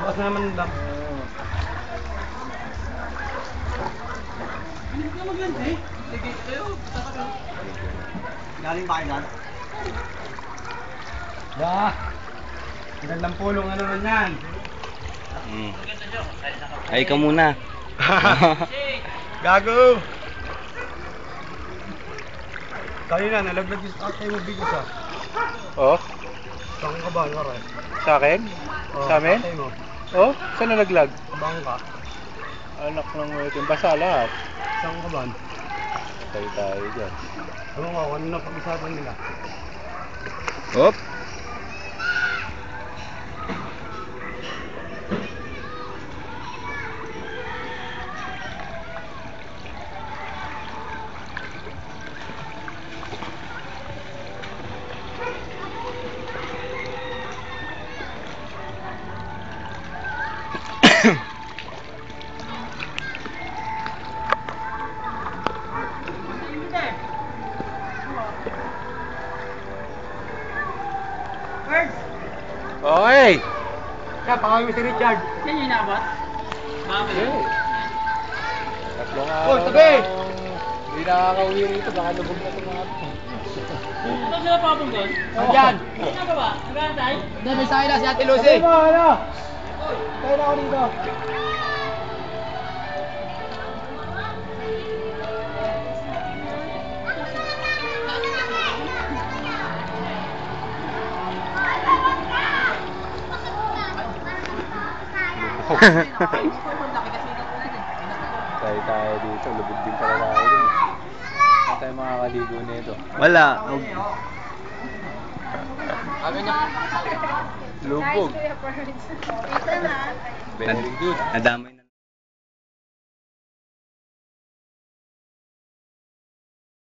Bukas na naman lang. Hindi ka maganda eh. Sige, kayo. Galing ba kayo dyan? Bah! Ang gandang pulong ano naman yan. Ay ka muna. Gago! Kanina, nalaglag yung tatay mo bigas ah. Oh, Saan ka ba? Ngaray? sa akin? Sa amin? Tatay mo. Oh, saan nalaglag? Kabang ka. Anak ng itim. Basa lahat. Saan ka ba? Tayo dyan. Ano nga, ano na pag-usapan nila? Hop. Okay! Kaya, pakawin mo si Richard. Yan yung inabot? Bakit? Tatlong Oh, araw tabi! na hindi nakakauwi rito. Baka lubog na itong mga ito. Ito sila papong doon? Andyan! Ano ka ba? Nagantay? Hindi, may sakay na si Ate Lucy. Ano? Tayo na ako dito. Tayo dito. Lubog din pala tayo dun. Saan tayo makakaligo nito? Wala. Lubog. Very good. Nadamay na.